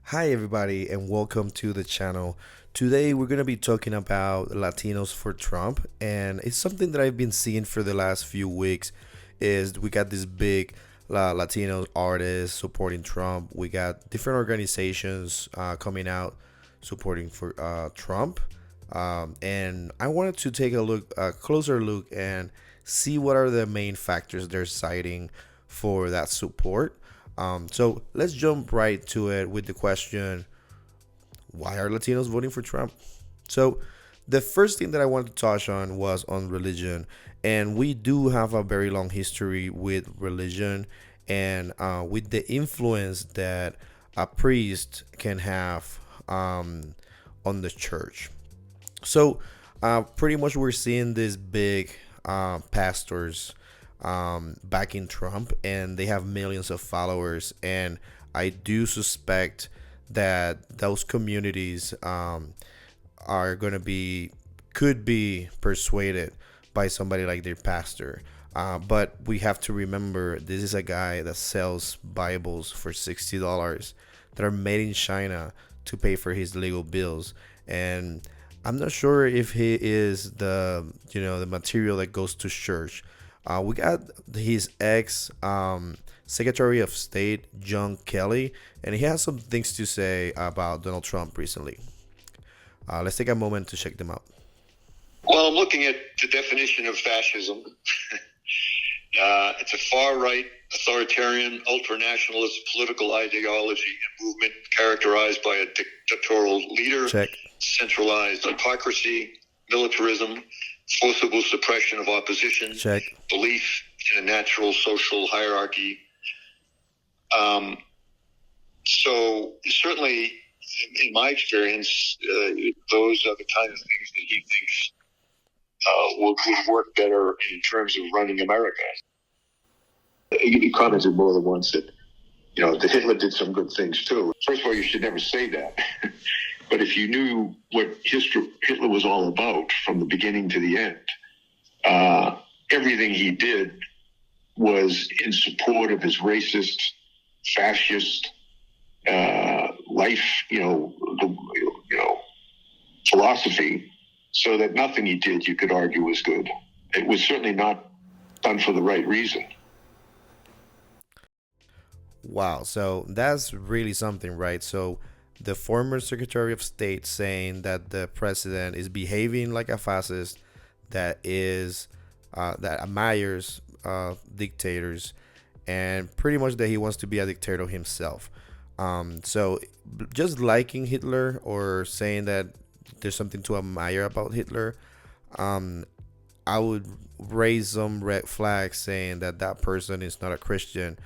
Hi, everybody, and welcome to the channel. Today, we're going to be talking about Latinos for Trump, and it's something that I've been seeing for the last few weeks. Is we got this big Latino artists supporting Trump. We got different organizations coming out supporting for Trump, and I wanted to take a closer look, and see what are the main factors they're citing for that support. So let's jump right to it with the question, why are Latinos voting for Trump? So the first thing that I wanted to touch on was on religion. And we do have a very long history with religion and with the influence that a priest can have on the church. So pretty much we're seeing these big pastors backing Trump, and they have millions of followers. And I do suspect that those communities are going to could be persuaded by somebody like their pastor. But we have to remember this is a guy that sells Bibles for $60 that are made in China to pay for his legal bills. And I'm not sure if he is the material that goes to church. We got his ex Secretary of State, John Kelly, and he has some things to say about Donald Trump recently. Let's take a moment to check them out. Well, I'm looking at the definition of fascism. It's a far-right, authoritarian, ultra-nationalist political ideology and movement characterized by a dictatorial leader, Check. Centralized autocracy, militarism, forcible suppression of opposition, Check. belief in a natural social hierarchy. So certainly, in my experience, those are the kind of things that he thinks would work better in terms of running America. He commented more than once that, that Hitler did some good things too. First of all, you should never say that. But if you knew what Hitler was all about from the beginning to the end, everything he did was in support of his racist, fascist life, philosophy. So that nothing he did, you could argue, was good. It was certainly not done for the right reason. Wow, so that's really something, right? So the former Secretary of State saying that the president is behaving like a fascist, that admires dictators, and pretty much that he wants to be a dictator himself. So just liking Hitler or saying that there's something to admire about Hitler, I would raise some red flags saying that that person is not a Christian.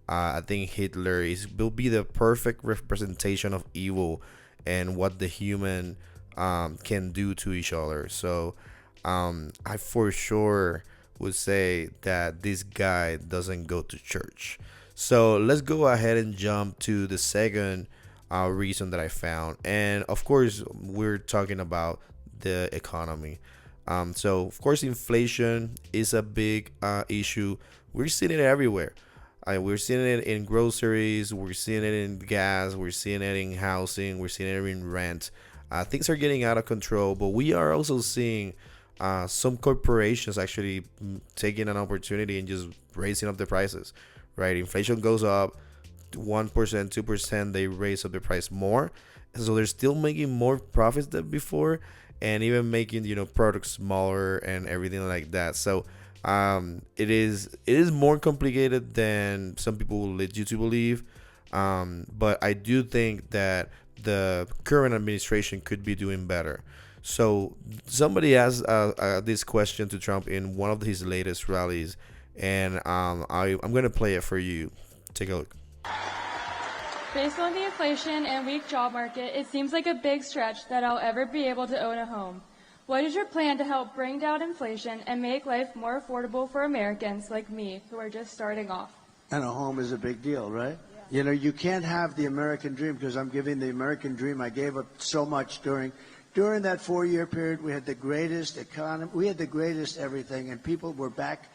I think Hitler will be the perfect representation of evil and what the human can do to each other. So I for sure would say that this guy doesn't go to church. So let's go ahead and jump to the second reason that I found. And of course, we're talking about the economy. So of course, inflation is a big issue. We're seeing it everywhere. We're seeing it in groceries, we're seeing it in gas, we're seeing it in housing, we're seeing it in rent. Things are getting out of control, but we are also seeing some corporations actually taking an opportunity and just raising up the prices, right? Inflation goes up 1%, 2%, they raise up the price more. So they're still making more profits than before, and even making, products smaller and everything like that. So it is more complicated than some people will lead you to believe. But I do think that the current administration could be doing better. So somebody asked this question to Trump in one of his latest rallies, and I'm going to play it for you. Take a look. Based on the inflation and weak job market, it seems like a big stretch that I'll ever be able to own a home. What is your plan to help bring down inflation and make life more affordable for Americans like me who are just starting off? And a home is a big deal, right? Yeah. You can't have the American dream, because I'm giving the American dream. I gave up so much during During that 4-year period, we had the greatest economy, we had the greatest everything, and people were back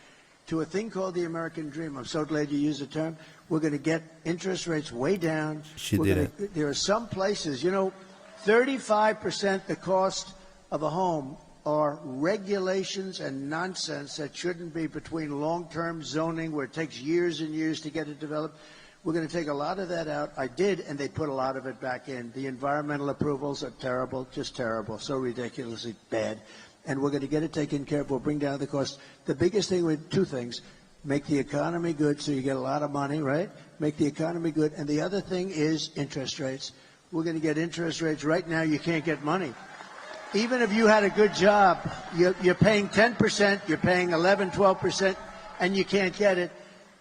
to a thing called the American dream. I'm so glad you used the term. We're going to get interest rates way down. There are some places, 35% the cost of a home are regulations and nonsense that shouldn't be, between long-term zoning where it takes years and years to get it developed. We're going to take a lot of that out. I did, and they put a lot of it back in. The environmental approvals are terrible, just terrible, so ridiculously bad. And we're going to get it taken care of. We'll bring down the cost. The biggest thing with two things: make the economy good so you get a lot of money, right? Make the economy good. And the other thing is interest rates. We're going to get interest rates. Right now, you can't get money. Even if you had a good job, you're paying 10%, you're paying 11, 12%, and you can't get it.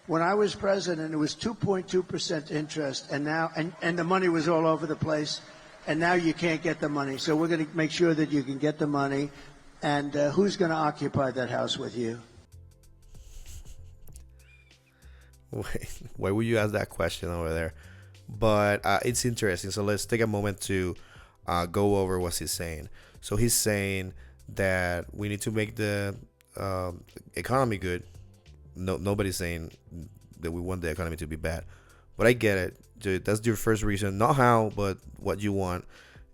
When I was president, it was 2.2% interest, and now, and the money was all over the place, and now you can't get the money. So we're going to make sure that you can get the money. And who's going to occupy that house with you? Wait, why would you ask that question over there? But it's interesting. So let's take a moment to go over what he's saying. So he's saying that we need to make the economy good. Nobody's saying that we want the economy to be bad. But I get it. Dude, that's your first reason. Not how, but what you want.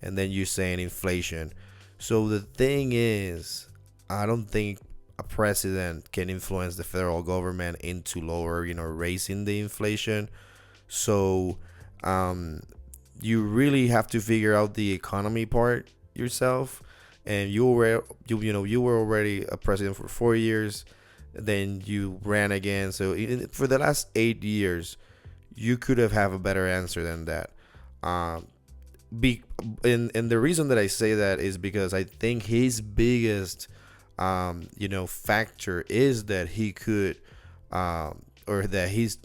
And then you're saying inflation. So the thing is, I don't think a president can influence the federal government into lower, raising the inflation. So you really have to figure out the economy part yourself. And you were already a president for 4 years. Then you ran again. So for the last 8 years, you could have a better answer than that. And the reason that I say that is because I think his biggest factor is that he could or that he's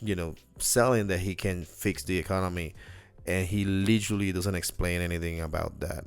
selling that he can fix the economy, and he literally doesn't explain anything about that.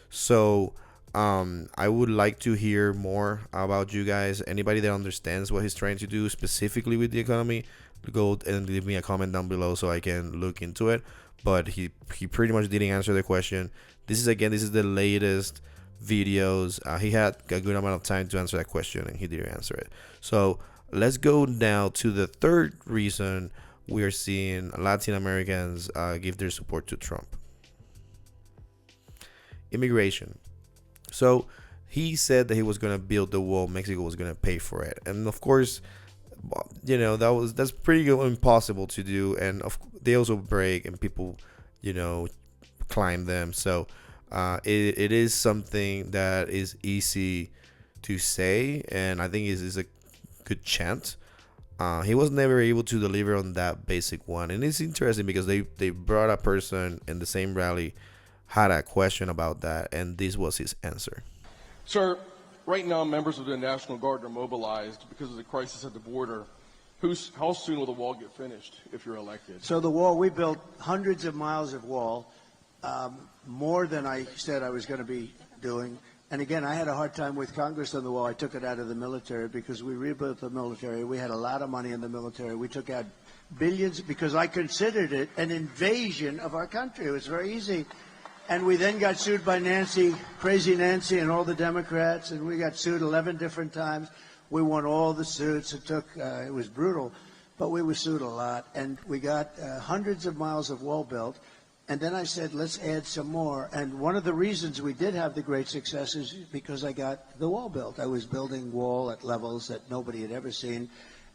So I would like to hear more about you guys. Anybody that understands what he's trying to do specifically with the economy, go and leave me a comment down below so I can look into it. But he pretty much didn't answer the question. This is the latest videos. He had a good amount of time to answer that question, and he didn't answer it. So let's go now to the third reason we are seeing Latin Americans give their support to Trump. Immigration. So he said that he was going to build the wall. Mexico was going to pay for it. And of course, that's pretty impossible to do. And they also break, and people, climb them. So it is something that is easy to say, and I think is a good chant. He was never able to deliver on that basic one. And it's interesting because they brought a person in the same rally had a question about that, and this was his answer. Sir, right now members of the National Guard are mobilized because of the crisis at the border. How soon will the wall get finished if you're elected? So the wall, we built hundreds of miles of wall, more than I said I was going to be doing. And again, I had a hard time with Congress on the wall. I took it out of the military because we rebuilt the military. We had a lot of money in the military. We took out billions because I considered it an invasion of our country. It was very easy. And we then got sued by crazy Nancy and all the Democrats, and we got sued 11 different times. We won all the suits. It was brutal, but we were sued a lot. And we got hundreds of miles of wall built. And then I said, let's add some more. And one of the reasons we did have the great success is because I got the wall built. I was building wall at levels that nobody had ever seen.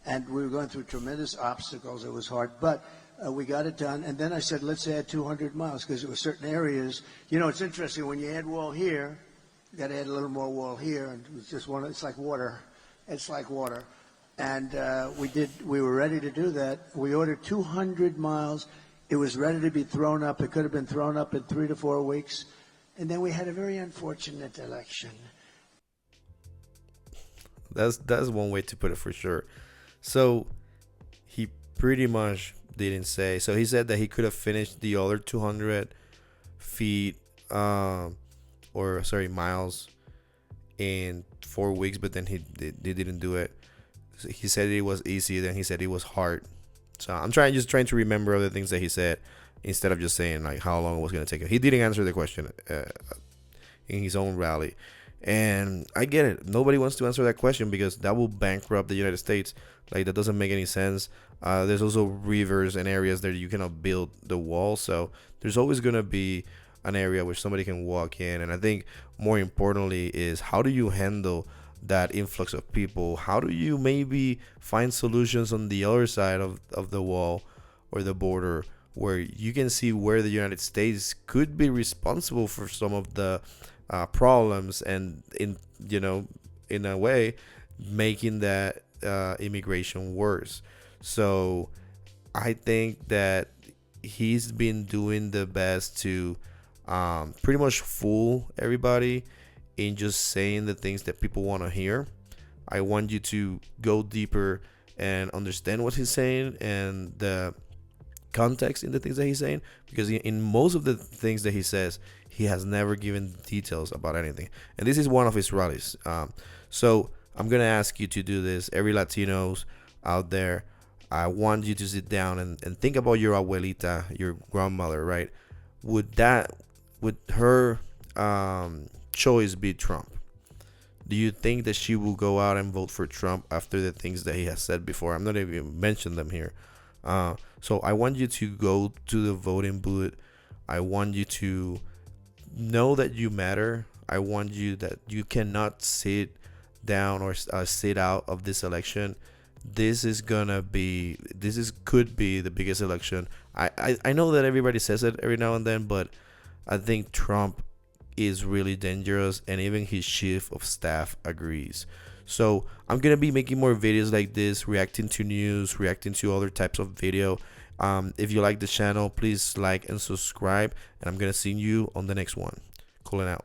And we were going through tremendous obstacles. It was hard. But we got it done. And then I said, let's add 200 miles because there were certain areas. It's interesting. When you add wall here, you got to add a little more wall here. And it's like water. It's like water. And we were ready to do that. We ordered 200 miles. It was ready to be thrown up. It could have been thrown up in 3 to 4 weeks. And then we had a very unfortunate election. That's one way to put it for sure. So he pretty much didn't say. So he said that he could have finished the other 200 feet, miles in 4 weeks, but then he didn't do it. So he said it was easy. Then he said it was hard. So I'm trying to remember other things that he said instead of just saying like how long it was going to take. He didn't answer the question in his own rally. And I get it. Nobody wants to answer that question because that will bankrupt the United States. Like, that doesn't make any sense. There's also rivers and areas that you cannot build the wall. So there's always going to be an area where somebody can walk in. And I think more importantly is, how do you handle that influx of people? How do you maybe find solutions on the other side of the wall or the border, where you can see where the United States could be responsible for some of the problems, and in a way making that immigration worse. So I think that he's been doing the best to pretty much fool everybody in just saying the things that people want to hear. I want you to go deeper and understand what he's saying and the context in the things that he's saying, because in most of the things that he says, he has never given details about anything. And this is one of his rallies. So I'm going to ask you to do this. Every Latinos out there, I want you to sit down and think about your abuelita, your grandmother, right? Would her choice be Trump? Do you think that she will go out and vote for Trump after the things that he has said before? I'm not even mentioning them here. So I want you to go to the voting booth. I want you to know that you matter. I want you that you cannot sit down or sit out of this election. This could be the biggest election. I know that everybody says it every now and then, but I think Trump is really dangerous, and even his chief of staff agrees. So I'm gonna be making more videos like this, reacting to news, reacting to other types of video. If you like the channel, please like and subscribe, and I'm gonna see you on the next one. Calling out.